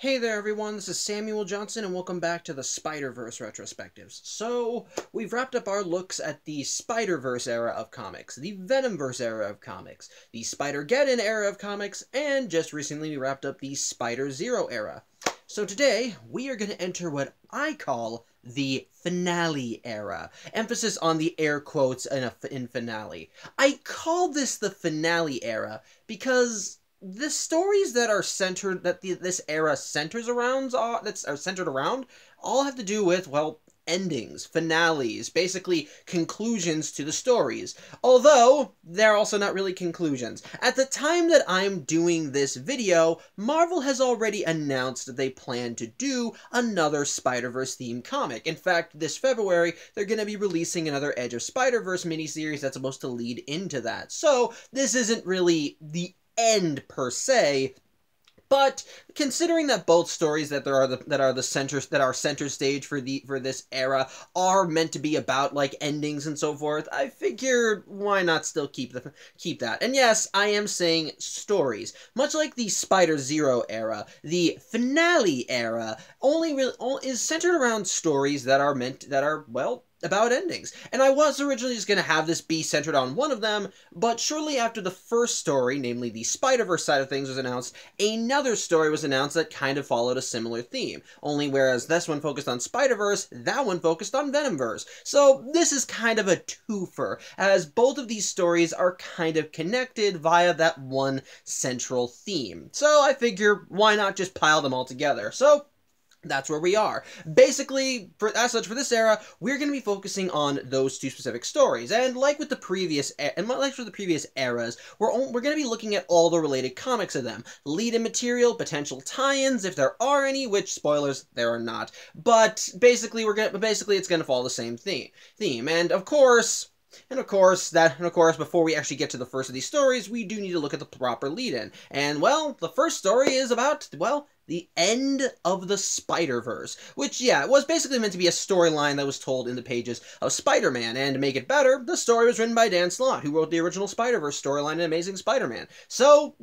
Hey there everyone, this is Samuel Johnson and welcome back to the Spider-Verse Retrospectives. So, we've wrapped up our looks at the Spider-Verse era of comics, the Venomverse era of comics, the Spider-Geddon era of comics, and just recently we wrapped up the Spider-Zero era. So today, we are going to enter what I call the finale era. Emphasis on the air quotes in finale. I call this the finale era because the stories that are centered, this era centers around, are centered around, all have to do with, well, endings, finales, basically conclusions to the stories. Although, they're also not really conclusions. At the time that I'm doing this video, Marvel has already announced that they plan to do another Spider-Verse themed comic. In fact, this February, they're going to be releasing another Edge of Spider-Verse miniseries that's supposed to lead into that. So, this isn't really the end per se, but considering that both stories that are center stage for this era are meant to be about like endings and so forth, I figured why not still keep that. And yes, I am saying stories. Much like the Spider-Zero era, the finale era is centered around stories that are well, about endings. And I was originally just going to have this be centered on one of them, but shortly after the first story, namely the Spider-Verse side of things, was announced, another story was announced that kind of followed a similar theme. Only whereas this one focused on Spider-Verse, that one focused on Venomverse. So this is kind of a twofer, as both of these stories are kind of connected via that one central theme. So I figure, why not just pile them all together? So that's where we are. Basically, for this era, we're going to be focusing on those two specific stories. And like with the previous eras, we're going to be looking at all the related comics of them. Lead-in material, potential tie-ins, if there are any, which, spoilers, there are not. But basically, it's going to follow the same theme. And of course, before we actually get to the first of these stories, we do need to look at the proper lead-in. And, well, the first story is about, well, the end of the Spider-Verse, which, yeah, was basically meant to be a storyline that was told in the pages of Spider-Man, and to make it better, the story was written by Dan Slott, who wrote the original Spider-Verse storyline in Amazing Spider-Man. So,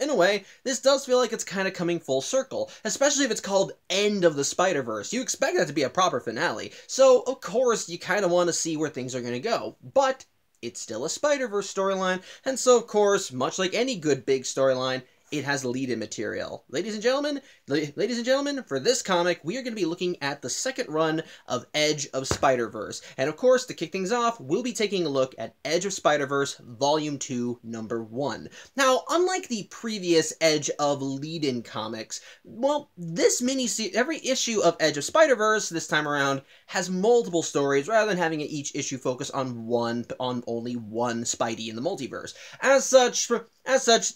in a way, this does feel like it's kind of coming full circle, especially if it's called End of the Spider-Verse. You expect that to be a proper finale, so, of course, you kind of want to see where things are going to go, but it's still a Spider-Verse storyline, and so, of course, much like any good big storyline, it has lead-in material. Ladies and gentlemen, for this comic, we are going to be looking at the second run of Edge of Spider-Verse. And of course, to kick things off, we'll be taking a look at Edge of Spider-Verse Volume 2, Number 1. Now, unlike the previous Edge of lead-in comics, well, this mini-series, every issue of Edge of Spider-Verse this time around has multiple stories rather than having each issue focus on only one Spidey in the multiverse. As such,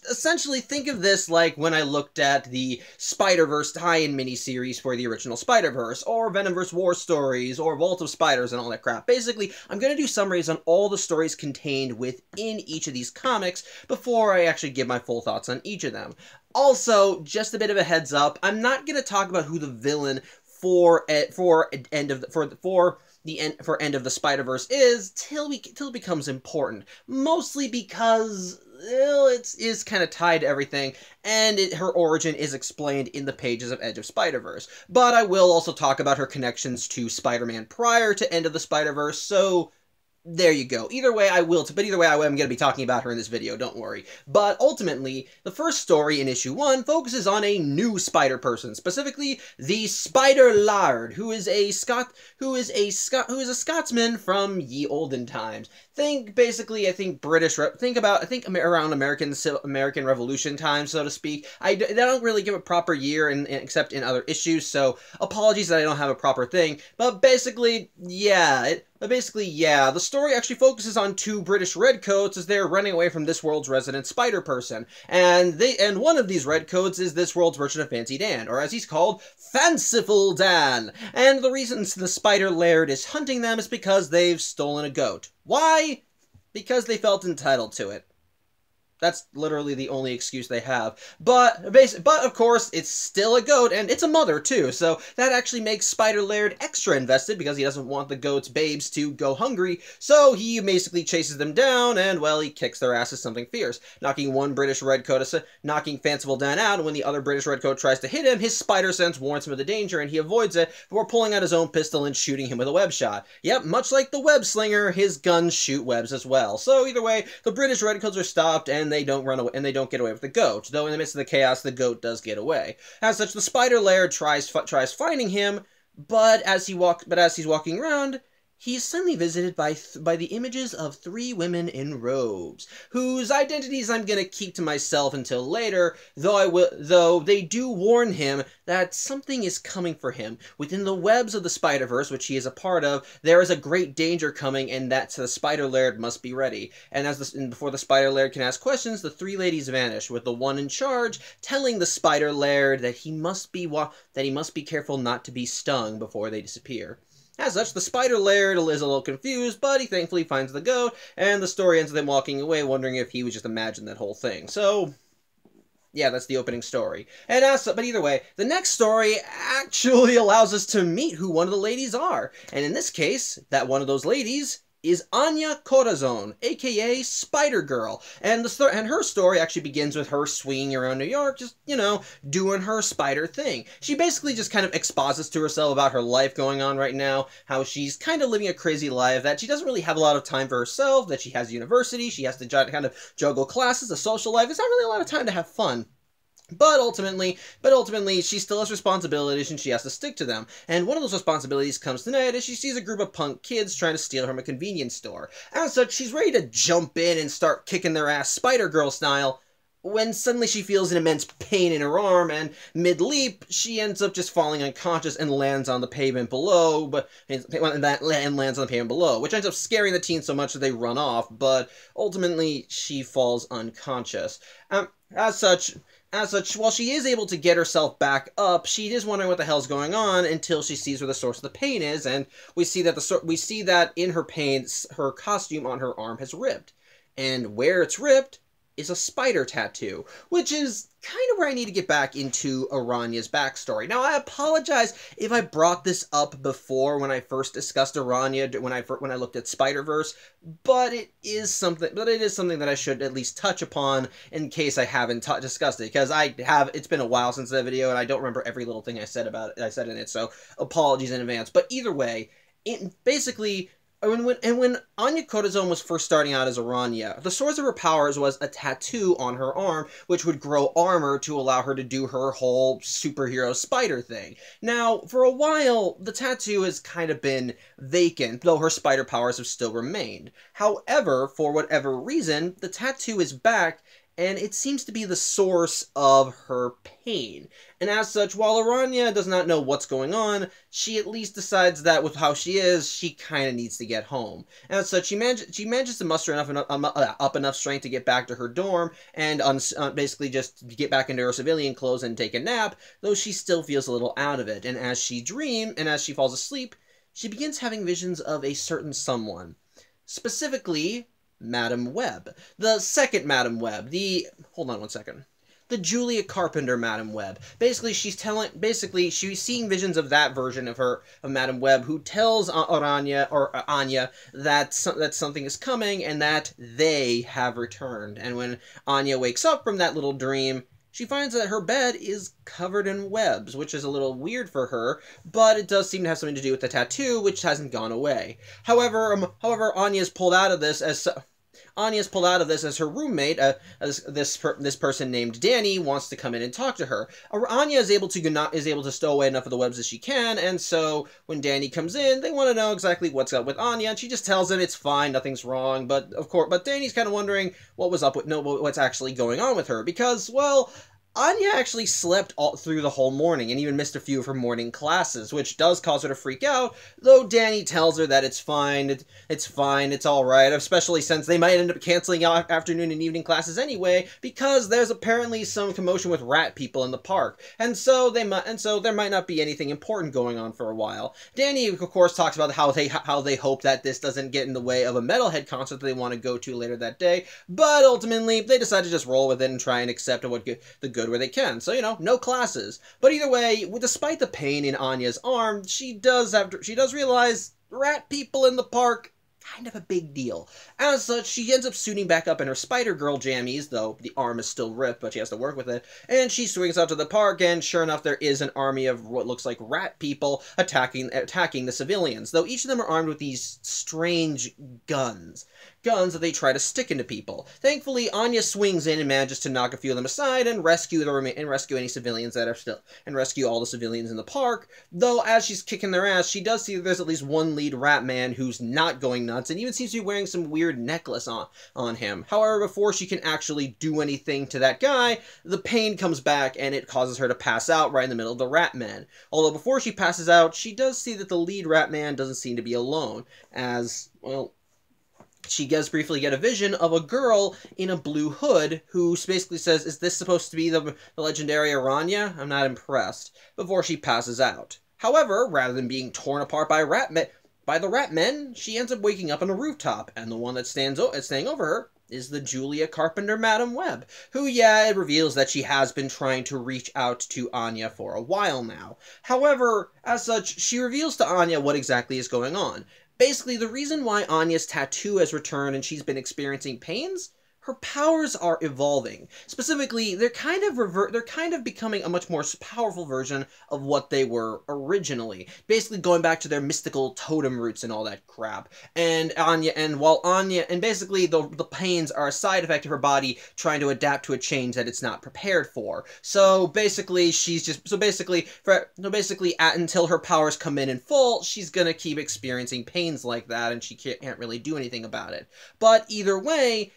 essentially think of this like when I looked at the Spider-Verse tie-in miniseries for the original Spider-Verse, or Venomverse War Stories, or Vault of Spiders and all that crap. Basically, I'm going to do summaries on all the stories contained within each of these comics before I actually give my full thoughts on each of them. Also, just a bit of a heads up, I'm not going to talk about who the villain for End of the Spider-Verse is till it becomes important. Mostly because, well, it is kind of tied to everything, and her origin is explained in the pages of Edge of Spider-Verse. But I will also talk about her connections to Spider-Man prior to End of the Spider-Verse, so there you go. Either way, I'm going to be talking about her in this video, don't worry. But ultimately, the first story in issue 1 focuses on a new Spider-Person, specifically the Spider-Lard, who is a Scotsman from ye olden times. Think around American Revolution times, so to speak. They don't really give a proper year except in other issues, so apologies that I don't have a proper thing. But basically, yeah, the story actually focuses on two British redcoats as they're running away from this world's resident Spider-Person. And one of these redcoats is this world's version of Fancy Dan, or as he's called, Fanciful Dan. And the reason the Spider Laird is hunting them is because they've stolen a goat. Why? Because they felt entitled to it. That's literally the only excuse they have. But of course, it's still a goat, and it's a mother, too. So that actually makes Spider Laird extra invested, because he doesn't want the goat's babes to go hungry. So he basically chases them down, and, well, he kicks their asses something fierce, knocking one British redcoat, knocking Fanciful Dan out, and when the other British redcoat tries to hit him, his spider sense warns him of the danger, and he avoids it before pulling out his own pistol and shooting him with a web shot. Yep, much like the web slinger, his guns shoot webs as well. So either way, the British redcoats are stopped, and they don't run away, and they don't get away with the goat, though in the midst of the chaos, the goat does get away. As such, the Spider Laird tries finding him, but as he's walking around, he is suddenly visited by the images of three women in robes, whose identities I'm gonna keep to myself until later, though they do warn him that something is coming for him. Within the webs of the Spider-Verse, which he is a part of, there is a great danger coming, and that the Spider Laird must be ready. And before the Spider Laird can ask questions, the three ladies vanish, with the one in charge telling the Spider Laird that he must be careful not to be stung before they disappear. As such, the Spider Laird is a little confused, but he thankfully finds the goat, and the story ends with him walking away, wondering if he would just imagine that whole thing. So, yeah, that's the opening story. But either way, the next story actually allows us to meet who one of the ladies are. And in this case, that one of those ladies is Anya Corazon, aka Spider-Girl. And her story actually begins with her swinging around New York, just, doing her spider thing. She basically just kind of exposits to herself about her life going on right now, how she's kind of living a crazy life, that she doesn't really have a lot of time for herself, that she has university, she has to kind of juggle classes, a social life. There's not really a lot of time to have fun. But ultimately, she still has responsibilities, and she has to stick to them. And one of those responsibilities comes tonight as she sees a group of punk kids trying to steal from a convenience store. As such, she's ready to jump in and start kicking their ass Spider-Girl style, when suddenly she feels an immense pain in her arm, and mid-leap, she ends up just falling unconscious and lands on the pavement below, which ends up scaring the teens so much that they run off, but ultimately, she falls unconscious. As such, while she is able to get herself back up, she is wondering what the hell's going on until she sees where the source of the pain is, and we see that in her pain, her costume on her arm has ripped. And where it's ripped is a spider tattoo, which is kind of where I need to get back into Aranya's backstory. Now, I apologize if I brought this up before when I first discussed Aranya, when I looked at Spider-Verse, but it is something that I should at least touch upon in case I haven't discussed it, because it's been a while since that video, and I don't remember every little thing I said in it, so apologies in advance. But either way, basically, when Anya Corazon was first starting out as Aranya, the source of her powers was a tattoo on her arm, which would grow armor to allow her to do her whole superhero spider thing. Now, for a while, the tattoo has kind of been vacant, though her spider powers have still remained. However, for whatever reason, the tattoo is back, and it seems to be the source of her pain. And as such, while Aranya does not know what's going on, she at least decides that with how she is, she kind of needs to get home. And as such, she manages to muster up enough strength to get back to her dorm and basically just get back into her civilian clothes and take a nap, though she still feels a little out of it. And as she falls asleep, she begins having visions of a certain someone. Specifically, Madam Web. The second Madam Web. Hold on one second. The Julia Carpenter Madam Web. Basically, she's seeing visions of that version of Madam Web, who tells Anya that something is coming and that they have returned. And when Anya wakes up from that little dream, she finds that her bed is covered in webs, which is a little weird for her, but it does seem to have something to do with the tattoo, which hasn't gone away. However, Anya is pulled out of this as her roommate, this person named Danny, wants to come in and talk to her. Anya is able to stow away enough of the webs as she can, and so when Danny comes in, they want to know exactly what's up with Anya, and she just tells him it's fine, nothing's wrong. But Danny's kind of wondering what's actually going on with her, because, well, Anya actually slept all through the whole morning and even missed a few of her morning classes, which does cause her to freak out, though Danny tells her that it's fine, it's fine, it's alright, especially since they might end up canceling out afternoon and evening classes anyway, because there's apparently some commotion with rat people in the park, and so there might not be anything important going on for a while. Danny, of course, talks about how they hope that this doesn't get in the way of a Metalhead concert that they want to go to later that day, but ultimately, they decide to just roll with it and try and accept the good where they can. So, no classes. But either way, despite the pain in Anya's arm, she does realize rat people in the park, kind of a big deal. As such, she ends up suiting back up in her Spider-Girl jammies, though the arm is still ripped, but she has to work with it, and she swings out to the park, and sure enough, there is an army of what looks like rat people attacking the civilians, though each of them are armed with these strange guns that they try to stick into people. Thankfully, Anya swings in and manages to knock a few of them aside and rescue any civilians rescue all the civilians in the park, though as she's kicking their ass, she does see that there's at least one lead rat man who's not going nuts and even seems to be wearing some weird necklace on him. However, before she can actually do anything to that guy, the pain comes back and it causes her to pass out right in the middle of the rat man. Although before she passes out, she does see that the lead rat man doesn't seem to be alone, as, well, she does briefly get a vision of a girl in a blue hood who basically says, "Is this supposed to be the legendary Aranya? I'm not impressed," before she passes out. However, rather than being torn apart by the rat men, she ends up waking up on a rooftop, and the one that's staying over her is the Julia Carpenter Madam Web, who, it reveals that she has been trying to reach out to Anya for a while now. However, as such, she reveals to Anya what exactly is going on. Basically, the reason why Anya's tattoo has returned and she's been experiencing pains, her powers are evolving. Specifically, they're kind of becoming a much more powerful version of what they were originally. Basically going back to their mystical totem roots and all that crap. And basically the pains are a side effect of her body trying to adapt to a change that it's not prepared for. So basically, until her powers come in full, she's gonna keep experiencing pains like that, and she can't really do anything about it. But either way,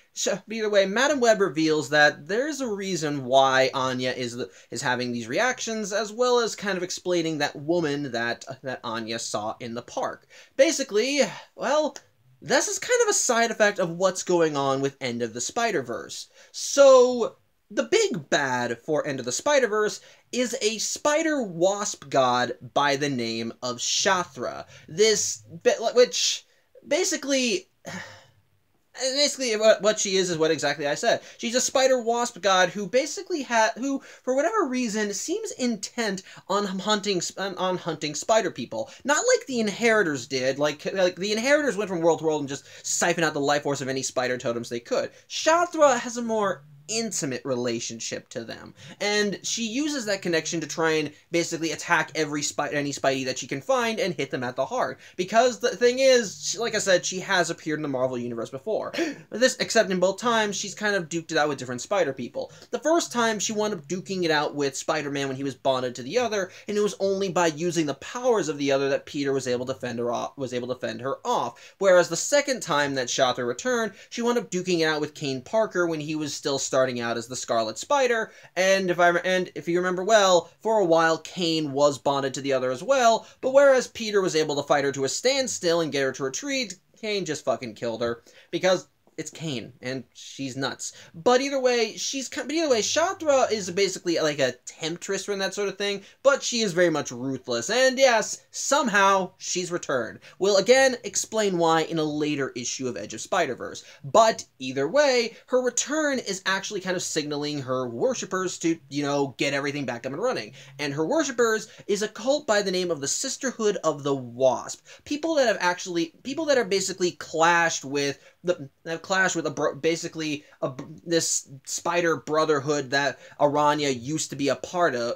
Madam Web reveals that there's a reason why Anya is having these reactions, as well as kind of explaining that woman that Anya saw in the park. Basically, well, this is kind of a side effect of what's going on with End of the Spider-Verse. So, the big bad for End of the Spider-Verse is a spider-wasp god by the name of Shathra. Which, basically, what she is what exactly I said. She's a spider-wasp god who for whatever reason, seems intent on hunting spider people. Not like the Inheritors did. Like the Inheritors went from world to world and just siphoned out the life force of any spider totems they could. Shathra has a more intimate relationship to them, and she uses that connection to try and basically attack any Spidey that she can find and hit them at the heart, because the thing is, like I said, she has appeared in the Marvel Universe before. Except in both times, she's kind of duked it out with different spider people. The first time, she wound up duking it out with Spider-Man when he was bonded to the other, and it was only by using the powers of the other that Peter was able to fend her off. Whereas the second time that Shathra returned, she wound up duking it out with Kane Parker when he was still starting out as the Scarlet Spider, and if you remember well, for a while Kane was bonded to the other as well, but whereas Peter was able to fight her to a standstill and get her to retreat, Kane just fucking killed her, because it's Kane, and she's nuts. But either way, Shathra is basically like a temptress and that sort of thing, but she is very much ruthless, and yes, somehow, she's returned. We'll again explain why in a later issue of Edge of Spider-Verse. But either way, her return is actually kind of signaling her worshippers to, get everything back up and running. And her worshippers is a cult by the name of the Sisterhood of the Wasp. People that are basically clashed with this spider brotherhood that Aranya used to be a part of,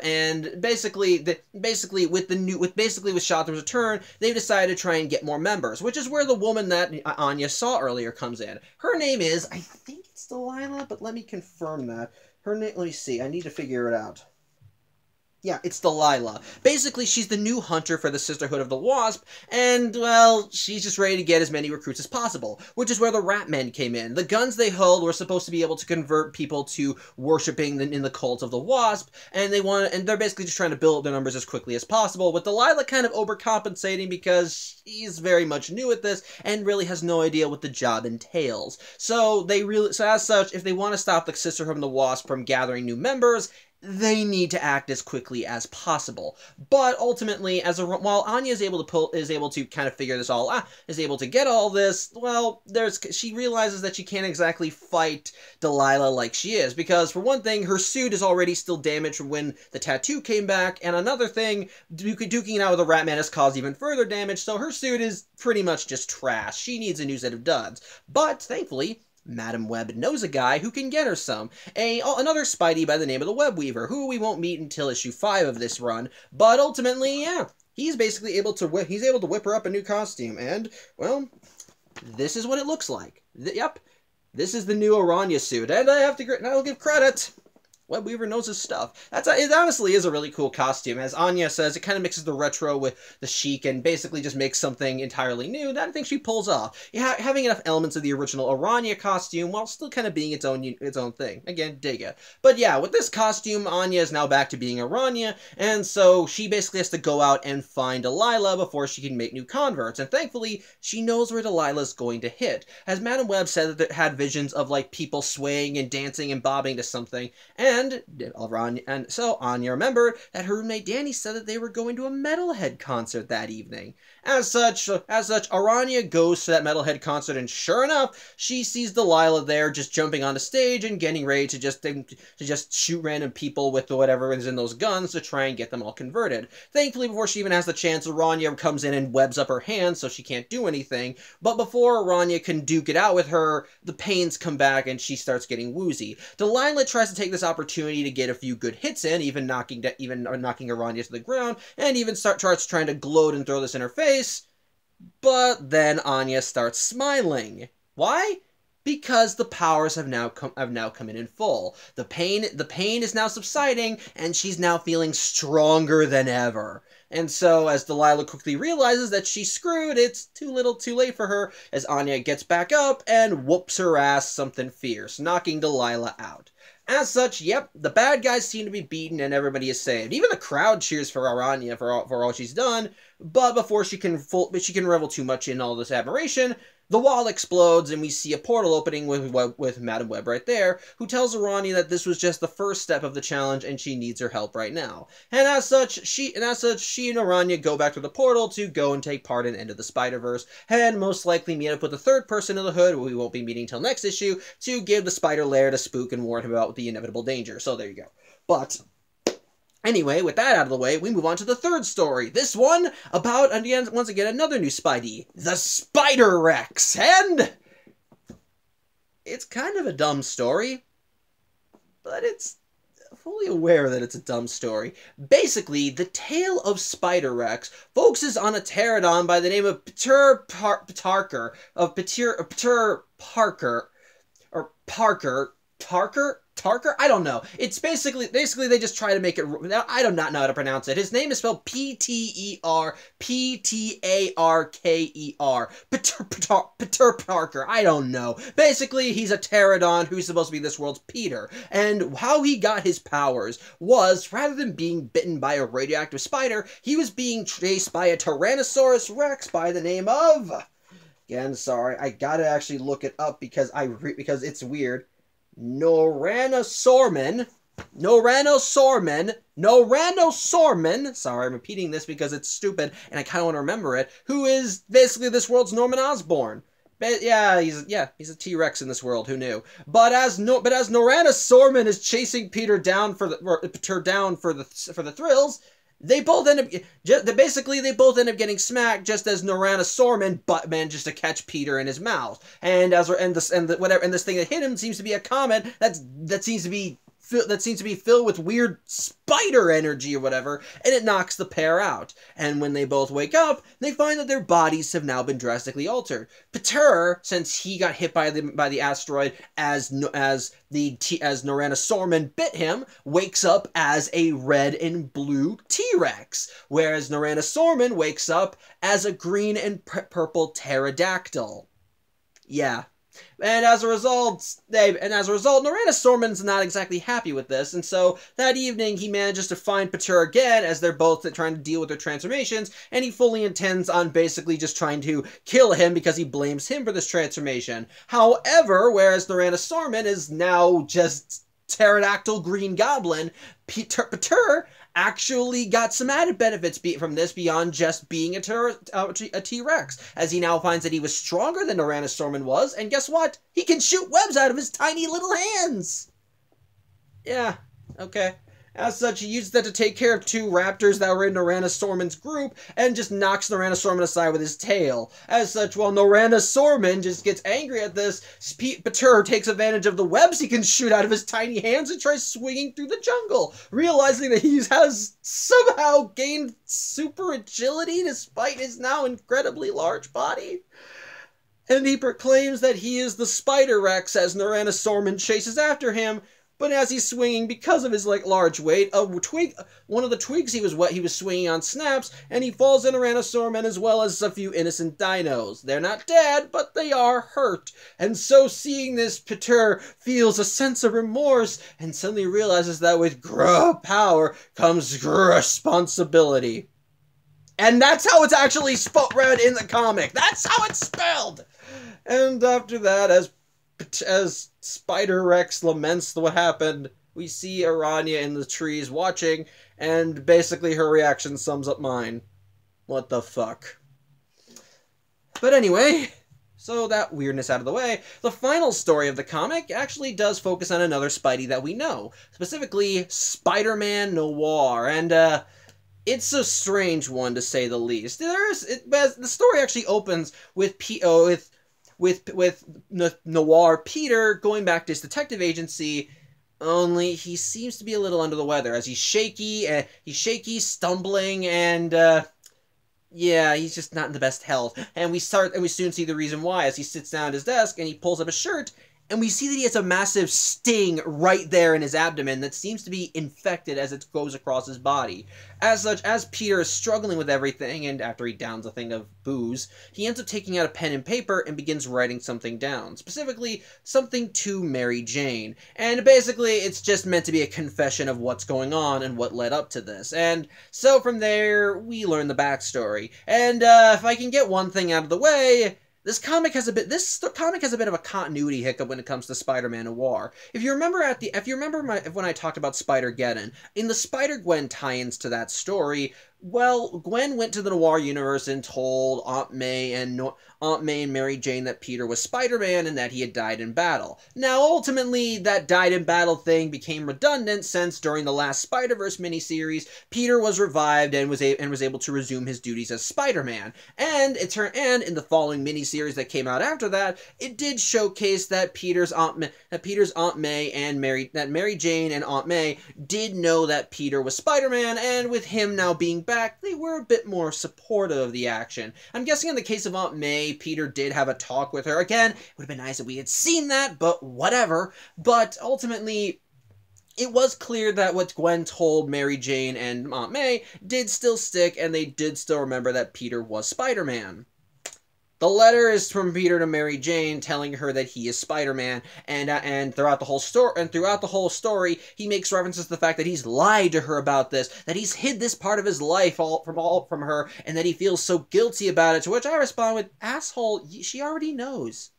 and basically with Shathra's return, they've decided to try and get more members, which is where the woman that Anya saw earlier comes in. Her name is, I think it's Delilah, but let me confirm that. Her name, let me see, I need to figure it out. Yeah, it's Delilah. Basically, she's the new hunter for the Sisterhood of the Wasp, and, well, she's just ready to get as many recruits as possible, which is where the Rat Men came in. The guns they held were supposed to be able to convert people to worshipping in the cult of the Wasp, and they're basically just trying to build up their numbers as quickly as possible, with Delilah kind of overcompensating because she's very much new at this and really has no idea what the job entails. So as such, if they want to stop the Sisterhood of the Wasp from gathering new members, they need to act as quickly as possible. But ultimately, while Anya is able to kind of figure this all out, is able to get all this, well, she realizes that she can't exactly fight Delilah like she is, because for one thing, her suit is already still damaged from when the tattoo came back, and another thing, duking it out with a Rat Man has caused even further damage, so her suit is pretty much just trash. She needs a new set of duds. But thankfully, Madam Web knows a guy who can get her some. Another Spidey by the name of the Web Weaver, who we won't meet until issue 5 of this run. But ultimately, yeah, he's basically able to whip her up a new costume. And, well, this is what it looks like. Yep, this is the new Aranya suit. And I'll give credit. Web Weaver knows his stuff. It honestly is a really cool costume. As Anya says, it kind of mixes the retro with the chic and basically just makes something entirely new that I think she pulls off. Having enough elements of the original Aranya costume while still kind of being its own thing. Again, dig it. But yeah, with this costume, Anya is now back to being Aranya, and so she basically has to go out and find Delilah before she can make new converts. And thankfully, she knows where Delilah's going to hit. As Madam Web said that it had visions of like people swaying and dancing and bobbing to something, and so Anya remembered that her roommate Danny said that they were going to a Metalhead concert that evening. As such, Aranya goes to that Metalhead concert, and sure enough, she sees Delilah there just jumping on the stage and getting ready to just shoot random people with whatever is in those guns to try and get them all converted. Thankfully, before she even has the chance, Aranya comes in and webs up her hands so she can't do anything. But before Aranya can duke it out with her, the pains come back and she starts getting woozy. Delilah tries to take this opportunity to get a few good hits in, even knocking Aranya to the ground, and even starts trying to gloat and throw this in her face. But then Anya starts smiling. Why? Because the powers have now come in full. The pain is now subsiding, and she's now feeling stronger than ever. And so, as Delilah quickly realizes that she's screwed, it's too little too late for her, as Anya gets back up and whoops her ass something fierce, knocking Delilah out. As such, yep, the bad guys seem to be beaten and everybody is saved. Even the crowd cheers for Aranya for all she's done, but before she can revel too much in all this admiration, the wall explodes and we see a portal opening with Madam Web right there, who tells Aranya that this was just the first step of the challenge and she needs her help right now. And as such, she and Aranya go back to the portal to go and take part in End of the Spider-Verse, and most likely meet up with the third person in the hood, who we won't be meeting till next issue, to give the Spider Lair to Spook and warn him about the inevitable danger. So there you go. But anyway, with that out of the way, we move on to the third story. This one about, once again, another new Spidey, the Spider-Rex. And it's kind of a dumb story, but it's fully aware that it's a dumb story. Basically, the tale of Spider-Rex focuses on a pterodon by the name of Peter Parker. Tarker? I don't know. It's basically they just try to make it. I do not know how to pronounce it. His name is spelled Peter Ptarker. Peter Parker. I don't know. Basically, he's a pterodon who's supposed to be this world's Peter. And how he got his powers was, rather than being bitten by a radioactive spider, he was being chased by a Tyrannosaurus Rex by the name of. Again, sorry, I gotta actually look it up because it's weird. Noranosorman. Sorry, I'm repeating this because it's stupid and I kind of want to remember it. Who is basically this world's Norman Osborn. But yeah, he's a T-Rex in this world. Who knew? But as Noranosorman is chasing Peter down for the thrills, they both end up getting smacked, just as Noranosorman manages to catch Peter in his mouth. And this thing that hit him seems to be a comet that seems to be seems to be filled with weird spider energy or whatever, and it knocks the pair out. And when they both wake up, they find that their bodies have now been drastically altered. Peter, since he got hit by the asteroid as Noranasorman bit him, wakes up as a red and blue T-Rex, whereas Noranasorman wakes up as a green and purple pterodactyl. Yeah. And as a result, Noranasorman's not exactly happy with this, and so that evening he manages to find Peter again as they're both trying to deal with their transformations, and he fully intends on basically just trying to kill him because he blames him for this transformation. However, whereas Noranasorman is now just pterodactyl green goblin, Peter actually got some added benefits from this beyond just being a T-Rex, as he now finds that he was stronger than Noranasorman was, and guess what? He can shoot webs out of his tiny little hands! Yeah, okay. As such, he used that to take care of two raptors that were in Noranasorman's group, and just knocks Noranasorman aside with his tail. As such, while Noranasorman just gets angry at this, Peter takes advantage of the webs he can shoot out of his tiny hands and tries swinging through the jungle, realizing that he has somehow gained super agility despite his now incredibly large body. And he proclaims that he is the Spider-Rex as Noranasorman chases after him. But as he's swinging, because of his large weight, one of the twigs he was swinging on snaps, and he falls in Noranasorman as well as a few innocent dinos. They're not dead, but they are hurt. And so seeing this, Peter feels a sense of remorse and suddenly realizes that with power comes responsibility. And that's how it's actually read in the comic. That's how it's spelled. And after that, as Spider-Rex laments what happened, we see Aranya in the trees watching, and basically her reaction sums up mine. What the fuck? But anyway, so that weirdness out of the way, the final story of the comic actually does focus on another Spidey that we know, specifically Spider-Man Noir, and it's a strange one to say the least. The story actually opens with Noir Peter going back to his detective agency, only he seems to be a little under the weather as he's shaky, stumbling, and yeah, he's just not in the best health. And we soon see the reason why as he sits down at his desk and he pulls up a shirt, and we see that he has a massive sting right there in his abdomen that seems to be infected as it goes across his body. As such, as Peter is struggling with everything, and after he downs a thing of booze, he ends up taking out a pen and paper and begins writing something down. Specifically, something to Mary Jane. And basically, it's just meant to be a confession of what's going on and what led up to this. And so from there, we learn the backstory. And if I can get one thing out of the way, This comic has a bit of a continuity hiccup when it comes to Spider-Man Noir. If you remember when I talked about Spider-Geddon, in the Spider-Gwen tie-ins to that story, well, Gwen went to the Noir universe and told Aunt May and Mary Jane that Peter was Spider-Man and that he had died in battle. Now, ultimately, that died in battle thing became redundant since during the last Spider-Verse miniseries, Peter was revived and was able to resume his duties as Spider-Man. And in the following miniseries that came out after that, it did showcase that Mary Jane and Aunt May did know that Peter was Spider-Man, and with him now being back, they were a bit more supportive of the action. I'm guessing in the case of Aunt May, Peter did have a talk with her. Again, it would have been nice if we had seen that, but whatever. But ultimately, it was clear that what Gwen told Mary Jane and Aunt May did still stick, and they did still remember that Peter was Spider-Man. The letter is from Peter to Mary Jane, telling her that he is Spider-Man, and throughout the whole story, he makes references to the fact that he's lied to her about this, that he's hid this part of his life from her, and that he feels so guilty about it. To which I respond with, "Asshole, she already knows."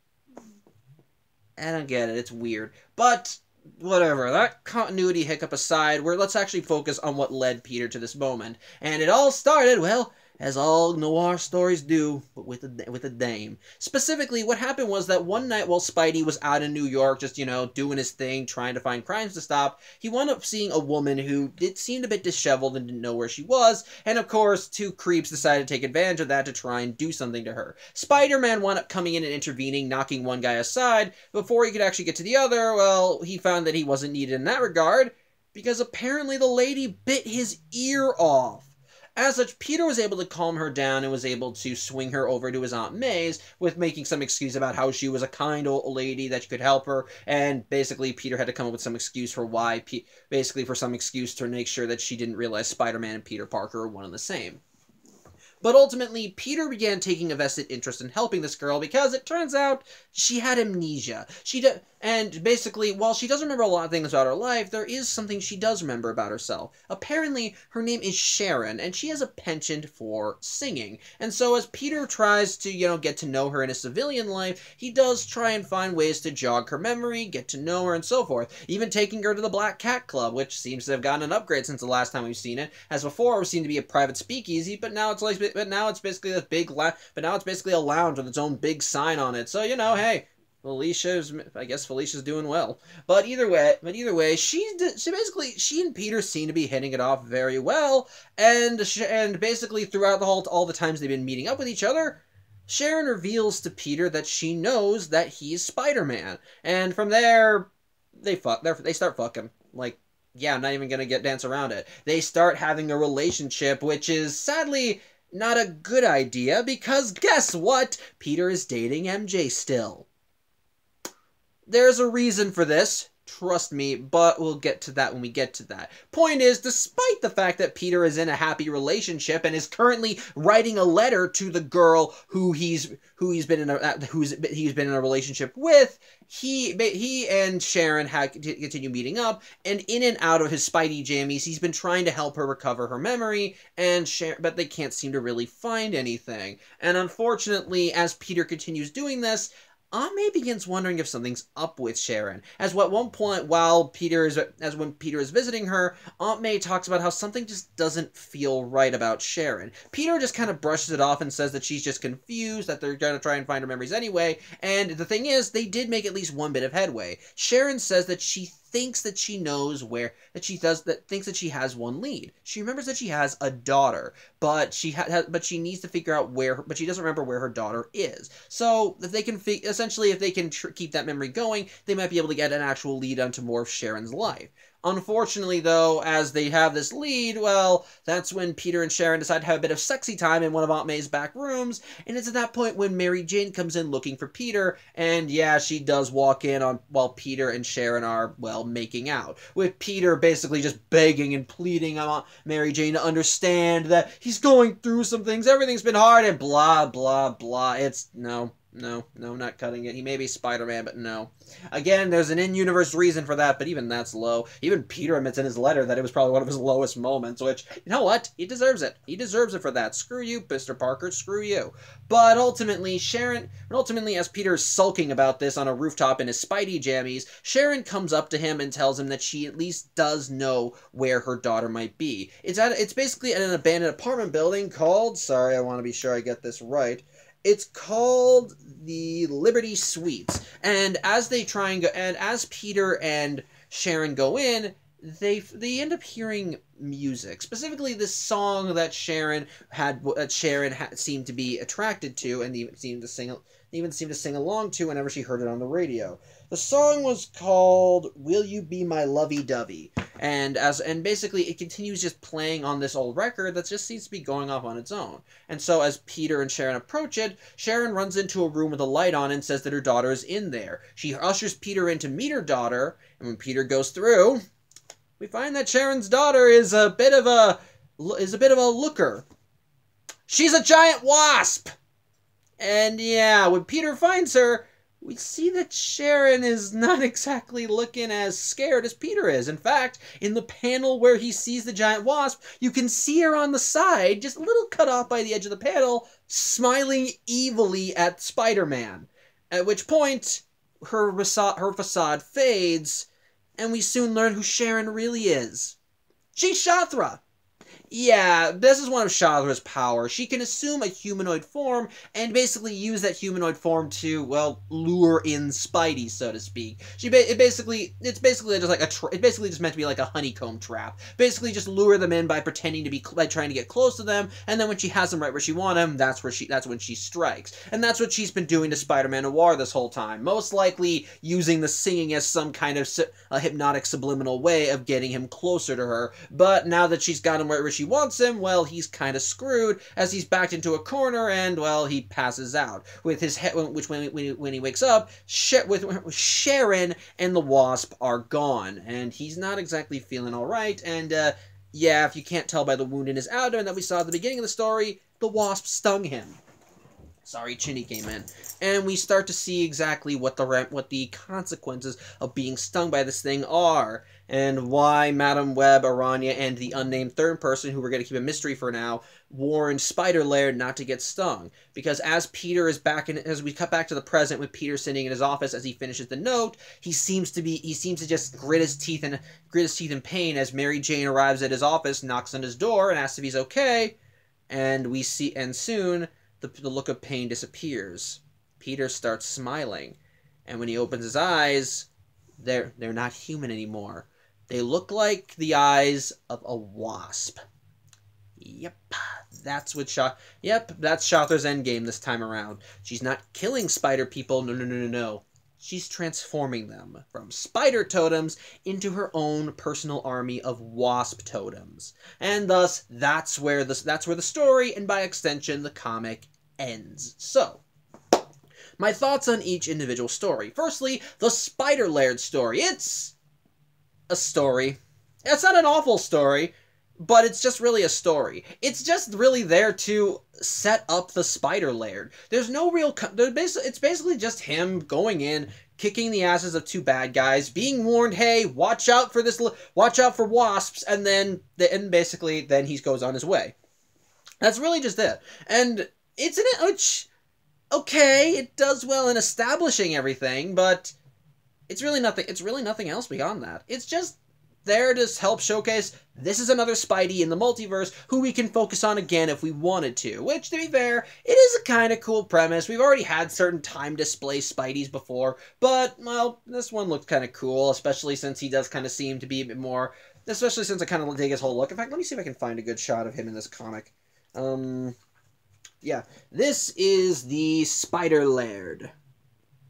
I don't get it. It's weird, but whatever. That continuity hiccup aside, let's actually focus on what led Peter to this moment. And it all started, well, as all noir stories do, but with a dame. Specifically, what happened was that one night while Spidey was out in New York, just, you know, doing his thing, trying to find crimes to stop, he wound up seeing a woman who seemed a bit disheveled and didn't know where she was, and of course, two creeps decided to take advantage of that to try and do something to her. Spider-Man wound up coming in and intervening, knocking one guy aside. Before he could actually get to the other, well, he found that he wasn't needed in that regard, because apparently the lady bit his ear off. As such, Peter was able to calm her down and was able to swing her over to his Aunt May's with making some excuse about how she was a kind old lady that could help her, and basically Peter had to come up with some excuse for why, basically for some excuse to make sure that she didn't realize Spider-Man and Peter Parker are one and the same. But ultimately, Peter began taking a vested interest in helping this girl because it turns out she had amnesia. And basically, while she doesn't remember a lot of things about her life, there is something she does remember about herself. Apparently, her name is Sharon, and she has a penchant for singing. And so as Peter tries to, you know, get to know her in his civilian life, he does try and find ways to jog her memory, get to know her, and so forth. Even taking her to the Black Cat Club, which seems to have gotten an upgrade since the last time we've seen it. As before, it seemed to be a private speakeasy, but now it's like, basically a big, but now it's basically a lounge with its own big sign on it. So, you know, hey, I guess Felicia's doing well. But either way, she and Peter seem to be hitting it off very well, and basically throughout all the times they've been meeting up with each other, Sharon reveals to Peter that she knows that he's Spider-Man, and from there, they start fucking. Like, yeah, I'm not even gonna dance around it. They start having a relationship, which is sadly not a good idea, because guess what? Peter is dating MJ still. There's a reason for this, trust me, but we'll get to that when we get to that. Point is, despite the fact that Peter is in a happy relationship and is currently writing a letter to the girl who he's been in a relationship with, he and Sharon continue meeting up, and in and out of his Spidey jammies, he's been trying to help her recover her memory, but they can't seem to really find anything. And unfortunately, as Peter continues doing this, Aunt May begins wondering if something's up with Sharon, as at one point when Peter is visiting her, Aunt May talks about how something just doesn't feel right about Sharon. Peter just kind of brushes it off and says that she's just confused, that they're going to try and find her memories anyway, and the thing is, they did make at least one bit of headway. Sharon says that she thinks that she knows thinks that she has one lead. She remembers that she has a daughter, but she needs to figure out but she doesn't remember where her daughter is. So if they can keep that memory going, they might be able to get an actual lead onto more of Sharon's life. Unfortunately, though, as they have this lead, well, that's when Peter and Sharon decide to have a bit of sexy time in one of Aunt May's back rooms, and it's at that point when Mary Jane comes in looking for Peter, and yeah, she does walk in while Peter and Sharon are, well, making out, with Peter basically just begging and pleading on Mary Jane to understand that he's going through some things, everything's been hard, and blah, blah, blah. It's, no, not cutting it. He may be Spider-Man, but no. Again, there's an in-universe reason for that, but even that's low. Even Peter admits in his letter that it was probably one of his lowest moments, which, you know what? He deserves it. He deserves it for that. Screw you, Mr. Parker. Screw you. But ultimately, as Peter is sulking about this on a rooftop in his Spidey jammies, Sharon comes up to him and tells him that she at least does know where her daughter might be. It's basically at an abandoned apartment building called, sorry, I want to be sure I get this right, it's called the Liberty Suites, and as Peter and Sharon go in, they end up hearing music, specifically this song that Sharon seemed to be attracted to, and even seemed to sing along to whenever she heard it on the radio. The song was called "Will You Be My Lovey-Dovey," and basically it continues just playing on this old record that just seems to be going off on its own. And so as Peter and Sharon approach it, Sharon runs into a room with a light on and says that her daughter is in there. She ushers Peter in to meet her daughter, and when Peter goes through, we find that Sharon's daughter is a bit of a looker. She's a giant wasp! And yeah, when Peter finds her, we see that Sharon is not exactly looking as scared as Peter is. In fact, in the panel where he sees the giant wasp, you can see her on the side, just a little cut off by the edge of the panel, smiling evilly at Spider-Man. At which point, her facade fades, and we soon learn who Sharon really is. She's Shathra! Yeah, this is one of Shadra's powers. She can assume a humanoid form and basically use that humanoid form to, well, lure in Spidey, so to speak. It's basically just like it's basically just meant to be like a honeycomb trap. Basically, just lure them in by pretending to be by trying to get close to them, and then when she has them right where she wants them, that's when she strikes, and that's what she's been doing to Spider-Man Noir this whole time. Most likely using the singing as some kind of hypnotic subliminal way of getting him closer to her. But now that she's got him right where she wants him, well, he's kind of screwed as he's backed into a corner and, well, he passes out with his head, which when he wakes up, Sharon and the Wasp are gone, and he's not exactly feeling all right. And yeah, if you can't tell by the wound in his abdomen that we saw at the beginning of the story, the Wasp stung him. Sorry, Chinny came in. And we start to see exactly what the consequences of being stung by this thing are, and why Madam Web, Aranya, and the unnamed third person, who we're going to keep a mystery for now, warned Spider-Laird not to get stung. Because as as we cut back to the present with Peter sitting in his office as he finishes the note, he seems to just grit his teeth in pain as Mary Jane arrives at his office, knocks on his door, and asks if he's okay. And soon the look of pain disappears. Peter starts smiling, and when he opens his eyes, they're not human anymore. They look like the eyes of a wasp. Yep, that's Shothar's endgame this time around. She's not killing spider people, no. She's transforming them from spider totems into her own personal army of wasp totems. And thus, that's where the story, and by extension, the comic, ends. So, my thoughts on each individual story. Firstly, the Spider-Laird story. It's a story. It's not an awful story, but it's just really a story. It's just really there to set up the Spider-Laird. There's no real... It's basically just him going in, kicking the asses of two bad guys, being warned, hey, watch out for wasps, and then he goes on his way. That's really just it. And okay, it does well in establishing everything, but it's really nothing else beyond that. It's just there to help showcase this is another Spidey in the multiverse who we can focus on again if we wanted to. Which, to be fair, it is a kind of cool premise. We've already had certain time-displaced Spideys before, but, well, this one looked kind of cool, especially since he does kind of seem to be a bit more... Especially since I kind of dig his whole look. In fact, let me see if I can find a good shot of him in this comic. Yeah, this is the Spider-Laird.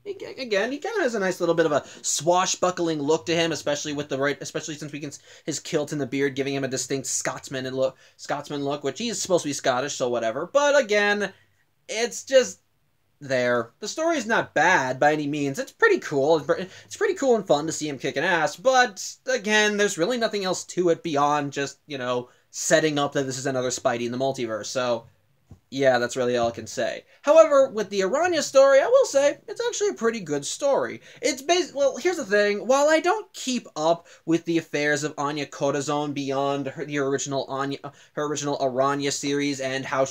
Again, he kind of has a nice little bit of a swashbuckling look to him, especially since his kilt and the beard giving him a distinct Scotsman look, which he's supposed to be Scottish, so whatever. But again, it's just there. The story is not bad by any means. It's pretty cool. It's pretty cool and fun to see him kicking ass, but again, there's really nothing else to it beyond just, setting up that this is another Spidey in the multiverse. So, yeah, that's really all I can say. However, with the Aranya story, I will say, it's actually a pretty good story. Well, here's the thing. While I don't keep up with the affairs of Anya Corazon beyond her original Aranya series and how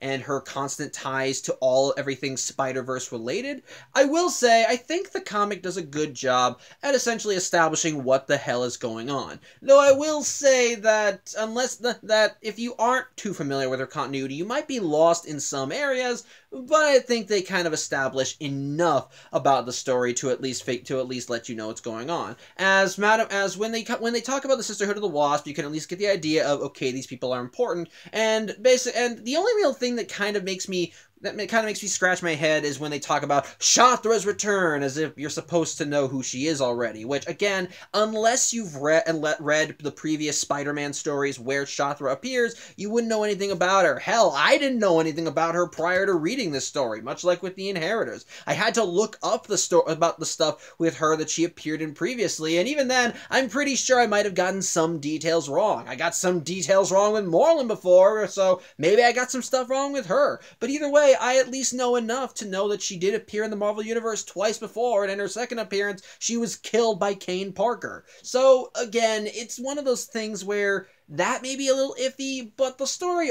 and her constant ties to everything Spider-Verse related, I will say I think the comic does a good job at essentially establishing what the hell is going on. Though I will say that that if you aren't too familiar with her continuity, you might be lost in some areas, but I think they kind of establish enough about the story to at least let you know what's going on. As when they talk about the Sisterhood of the Wasp, you can at least get the idea of, okay, these people are important, and the only real thing that kind of makes me scratch my head is when they talk about Shathra's return, as if you're supposed to know who she is already. Which, again, unless you've read the previous Spider-Man stories where Shathra appears, you wouldn't know anything about her. Hell, I didn't know anything about her prior to reading this story, much like with the Inheritors. I had to look up about the stuff with her that she appeared in previously, and even then, I'm pretty sure I might have gotten some details wrong. I got some details wrong with Moreland before, so maybe I got some stuff wrong with her. But either way, I at least know enough to know that she did appear in the Marvel Universe twice before, and in her second appearance, she was killed by Kane Parker. So, again, it's one of those things where that may be a little iffy, but the story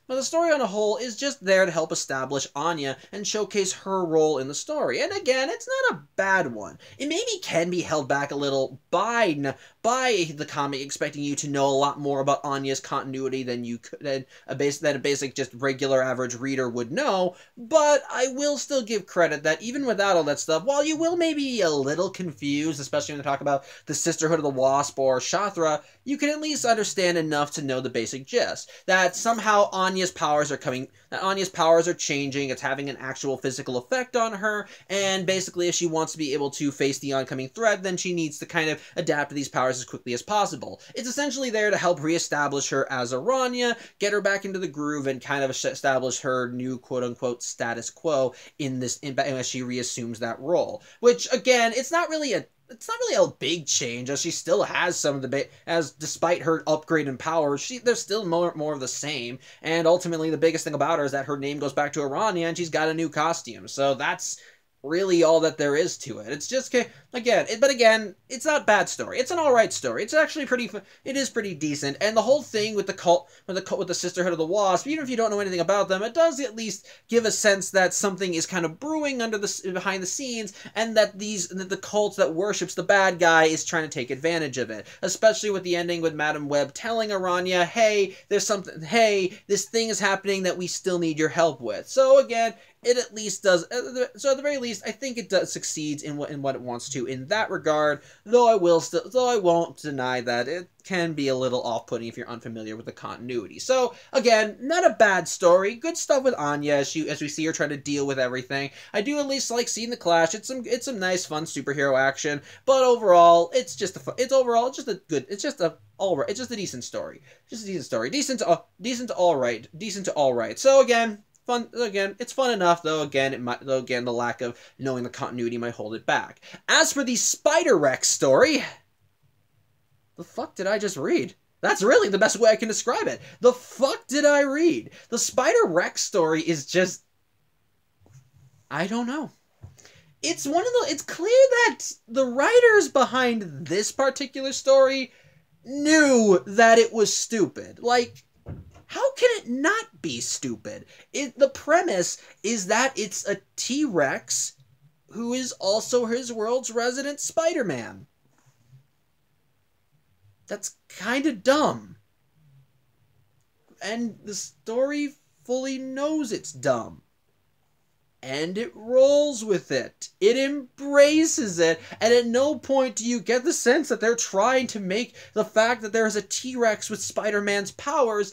But the story on a whole is just there to help establish Anya and showcase her role in the story. And again, it's not a bad one. It maybe can be held back a little by the comic expecting you to know a lot more about Anya's continuity than you could than a basic just regular average reader would know. But I will still give credit that even without all that stuff, while you will maybe be a little confused, especially when they talk about the Sisterhood of the Wasp or Shathra, you can at least understand enough to know the basic gist. That somehow Anya's powers are changing, it's having an actual physical effect on her, and basically if she wants to be able to face the oncoming threat, then she needs to kind of adapt to these powers as quickly as possible. It's essentially there to help reestablish her as Aranya, get her back into the groove, and kind of establish her new quote-unquote status quo as she reassumes that role. Which, again, it's not really a big change, as she still has some of despite her upgrade in power, there's still more of the same, and ultimately the biggest thing about her is that her name goes back to Aranya, and she's got a new costume, so that's really all that there is to it. It's just, again, it's not a bad story. It's an alright story. It's actually it is pretty decent, and the whole thing with the Sisterhood of the Wasp, even if you don't know anything about them, it does at least give a sense that something is kind of brewing behind the scenes, and that the cult that worships the bad guy is trying to take advantage of it. Especially with the ending with Madame Web telling Aranya, hey, this thing is happening that we still need your help with. So again, it at least does, so at the very least, I think it does succeeds in what it wants to in that regard, though I won't deny that it can be a little off-putting if you're unfamiliar with the continuity. So, again, not a bad story, good stuff with Anya as we see her try to deal with everything. I do at least like seeing the clash, it's some nice, fun superhero action, but overall, it's just a decent story. Decent to alright. So again, it's fun enough, though again the lack of knowing the continuity might hold it back. As for the Spider-Rex story, the fuck did I just read? That's really the best way I can describe it. The fuck did I read? The Spider-Rex story is just, I don't know. It's clear that the writers behind this particular story knew that it was stupid. Like, how can it not be stupid? The premise is that it's a T-Rex who is also his world's resident Spider-Man. That's kind of dumb. And the story fully knows it's dumb. And it rolls with it. It embraces it. And at no point do you get the sense that they're trying to make the fact that there is a T-Rex with Spider-Man's powers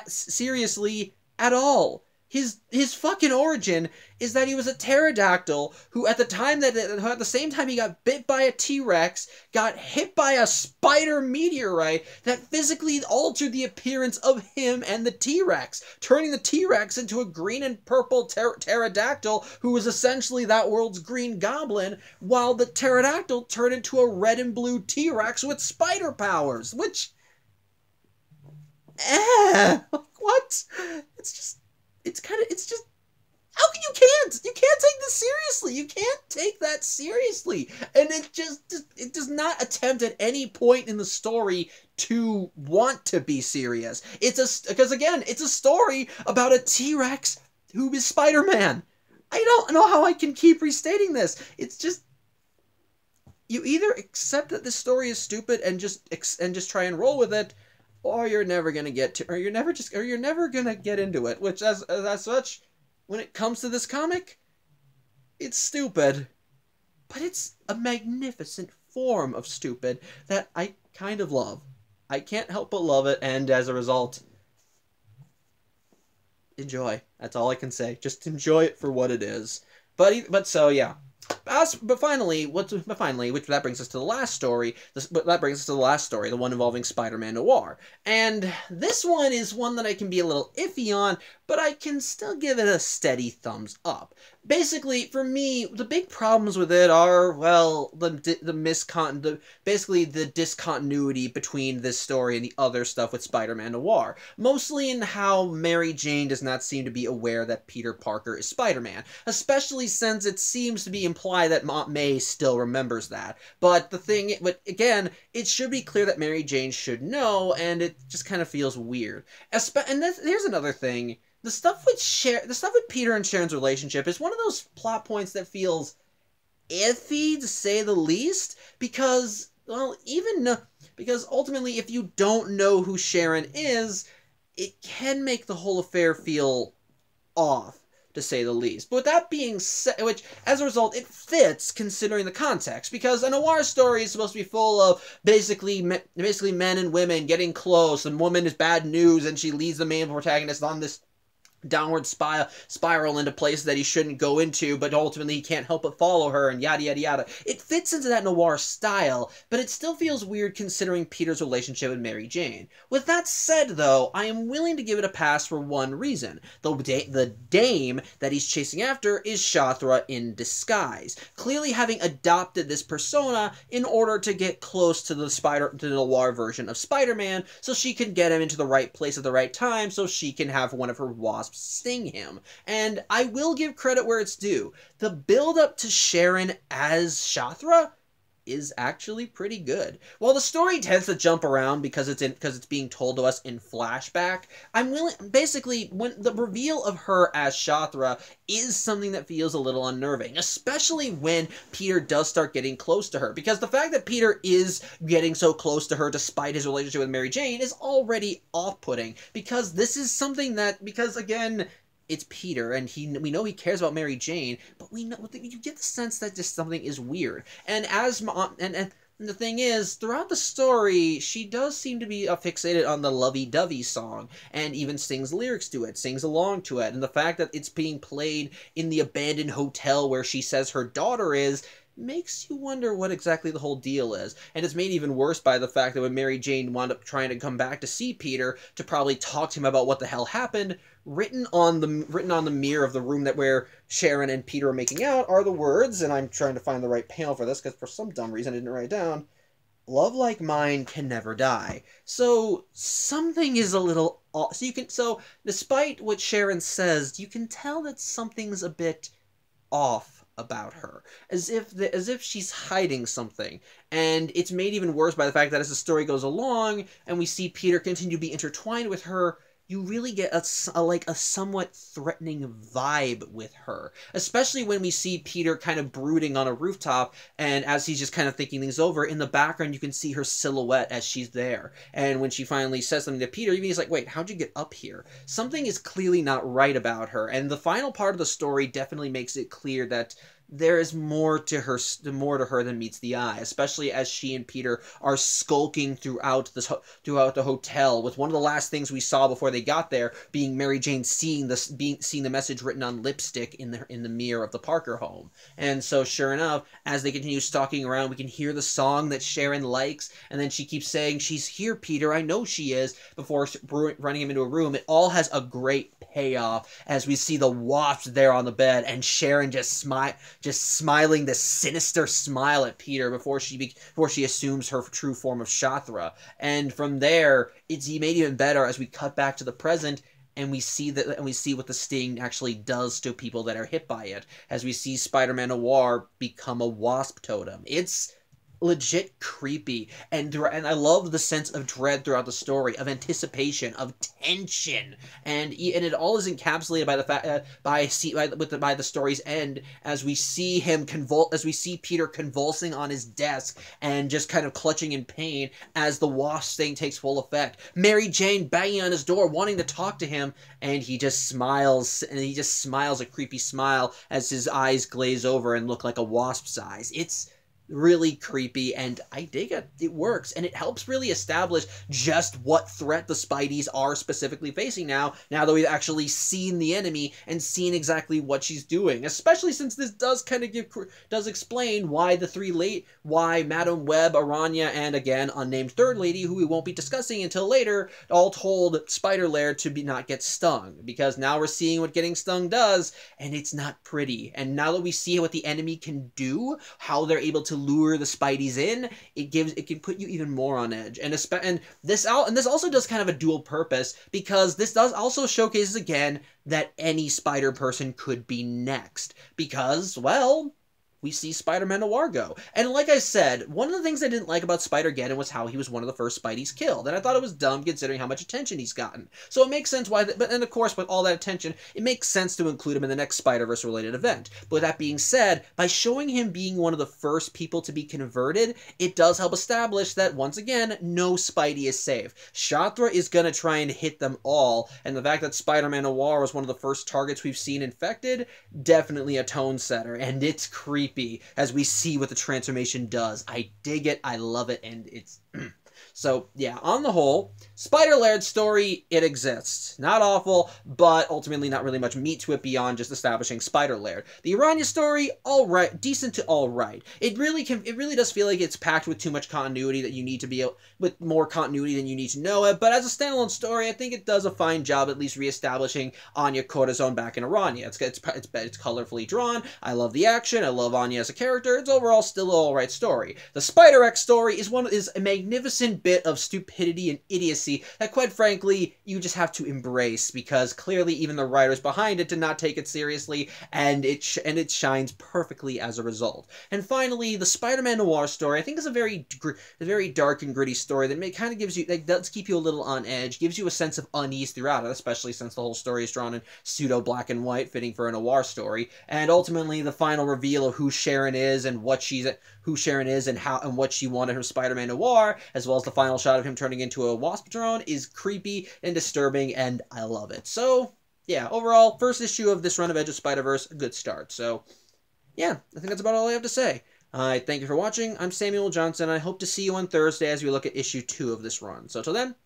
seriously at all. His fucking origin is that he was a pterodactyl who at the same time he got bit by a T-Rex, got hit by a spider meteorite that physically altered the appearance of him and the T-Rex, turning the T-Rex into a green and purple pterodactyl who was essentially that world's Green Goblin, while the pterodactyl turned into a red and blue T-Rex with spider powers, which... what? How can you can't take this seriously. You can't take that seriously. And it does not attempt at any point in the story to want to be serious. Because again, it's a story about a T-Rex who is Spider-Man. I don't know how I can keep restating this. It's just, you either accept that this story is stupid and just try and roll with it, or you're never gonna get into it. Which, as such, when it comes to this comic, it's stupid, but it's a magnificent form of stupid that I kind of love. I can't help but love it, and as a result, enjoy. That's all I can say. Just enjoy it for what it is. But so yeah. But finally, which that brings us to the last story. The one involving Spider-Man Noir. And this one is one that I can be a little iffy on, but I can still give it a steady thumbs up. Basically, for me, the big problems with it are, well, basically the discontinuity between this story and the other stuff with Spider-Man Noir. Mostly in how Mary Jane does not seem to be aware that Peter Parker is Spider-Man, especially since it seems to be implied that Aunt May still remembers that. But again, it should be clear that Mary Jane should know, and it just kind of feels weird. And here's another thing. The stuff with Peter and Sharon's relationship is one of those plot points that feels iffy, to say the least, because, well, because ultimately, if you don't know who Sharon is, it can make the whole affair feel off, to say the least. But with that being said, which, as a result, it fits considering the context, because a noir story is supposed to be full of basically men and women getting close, and woman is bad news, and she leads the main protagonist on this downward spiral into places that he shouldn't go into, but ultimately he can't help but follow her, and yada yada yada. It fits into that noir style, but it still feels weird considering Peter's relationship with Mary Jane. With that said, though, I am willing to give it a pass for one reason. The dame that he's chasing after is Shathra in disguise, clearly having adopted this persona in order to get close to the noir version of Spider-Man, so she can get him into the right place at the right time, so she can have one of her wasps sting him. And I will give credit where it's due. The build-up to Sharon as Shathra is actually pretty good. While the story tends to jump around because it's being told to us in flashback, basically, when the reveal of her as Shathra is something that feels a little unnerving, especially when Peter does start getting close to her, because the fact that Peter is getting so close to her despite his relationship with Mary Jane is already off-putting, because again, it's Peter, and we know he cares about Mary Jane, but you get the sense that just something is weird. And the thing is, throughout the story, she does seem to be fixated on the lovey-dovey song, and even sings lyrics to it, sings along to it, and the fact that it's being played in the abandoned hotel where she says her daughter is, makes you wonder what exactly the whole deal is. And it's made even worse by the fact that when Mary Jane wound up trying to come back to see Peter to probably talk to him about what the hell happened, written on the mirror of the room where Sharon and Peter are making out are the words, and I'm trying to find the right panel for this because for some dumb reason I didn't write it down, "Love like mine can never die." So something is a little off. So despite what Sharon says, you can tell that something's a bit off about her, as if she's hiding something. And it's made even worse by the fact that as the story goes along and we see Peter continue to be intertwined with her, you really get a somewhat threatening vibe with her. Especially when we see Peter kind of brooding on a rooftop, and as he's just kind of thinking things over, in the background you can see her silhouette as she's there. And when she finally says something to Peter, even he's like, wait, how'd you get up here? Something is clearly not right about her, and the final part of the story definitely makes it clear that there is more to her than meets the eye, especially as she and Peter are skulking throughout the hotel, with one of the last things we saw before they got there being Mary Jane seeing the message written on lipstick in the mirror of the Parker home. And so sure enough, as they continue stalking around, we can hear the song that Sharon likes, and then she keeps saying, "She's here, Peter, I know she is," before running him into a room. It all has a great payoff as we see the wasp there on the bed, and Sharon just smiling this sinister smile at Peter before she assumes her true form of Shathra. And from there, it's made even better as we cut back to the present, and we see what the sting actually does to people that are hit by it, as we see Spider-Man Noir become a wasp totem. It's legit creepy, and I love the sense of dread throughout the story, of anticipation, of tension, and it all is encapsulated by the fact by the story's end, as we see Peter convulsing on his desk and just kind of clutching in pain as the wasp sting takes full effect. Mary Jane banging on his door, wanting to talk to him, and he just smiles, a creepy smile as his eyes glaze over and look like a wasp's eyes. It's really creepy, and I dig it. It works, and it helps really establish just what threat the Spideys are specifically facing now that we've actually seen the enemy and seen exactly what she's doing, especially since this does kind of explain why why Madam Web, Aranya, and again, unnamed third lady, who we won't be discussing until later, all told Spider Lair to not get stung, because now we're seeing what getting stung does, and it's not pretty. And now that we see what the enemy can do, how they're able to lure the Spideys in, it can put you even more on edge. And this also does kind of a dual purpose, because this does also showcases again that any Spider person could be next, because, well, we see Spider-Man Noir go. And like I said, one of the things I didn't like about Spider-Geddon was how he was one of the first Spideys killed. And I thought it was dumb considering how much attention he's gotten. So it makes sense why, and of course, with all that attention, it makes sense to include him in the next Spider-Verse related event. But with that being said, by showing him being one of the first people to be converted, it does help establish that, once again, no Spidey is safe. Shatra is going to try and hit them all, and the fact that Spider-Man Noir was one of the first targets we've seen infected, definitely a tone setter, and it's creepy as we see what the transformation does. I dig it, I love it, and it's... So, yeah, on the whole, Spider-Laird's story, it exists. Not awful, but ultimately not really much meat to it beyond just establishing Spider-Laird. The Aranya story, alright, decent to alright. It really does feel like it's packed with too much continuity that you need to be with more continuity than you need to know it, but as a standalone story, I think it does a fine job at least reestablishing Anya Corazon back in Aranya. It's colorfully drawn, I love the action, I love Anya as a character, it's overall still an alright story. The Spider-X story is a magnificent bit of stupidity and idiocy that, quite frankly, you just have to embrace, because clearly even the writers behind it did not take it seriously, and it shines perfectly as a result. And finally, the Spider-Man Noir story, I think, is a very dark and gritty story that kind of gives you, that does keep you a little on edge, gives you a sense of unease throughout it, especially since the whole story is drawn in pseudo black and white, fitting for a noir story. And ultimately, the final reveal of who Sharon is and what and what she wanted from Spider-Man Noir, as well as the final shot of him turning into a wasp drone, is creepy and disturbing, and I love it. So, yeah, overall, first issue of this run of Edge of Spider-Verse, a good start. So, yeah, I think that's about all I have to say. I thank you for watching. I'm Samuel Johnson. I hope to see you on Thursday as we look at issue 2 of this run. So, till then,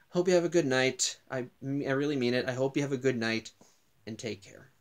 hope you have a good night. I really mean it. I hope you have a good night, and take care.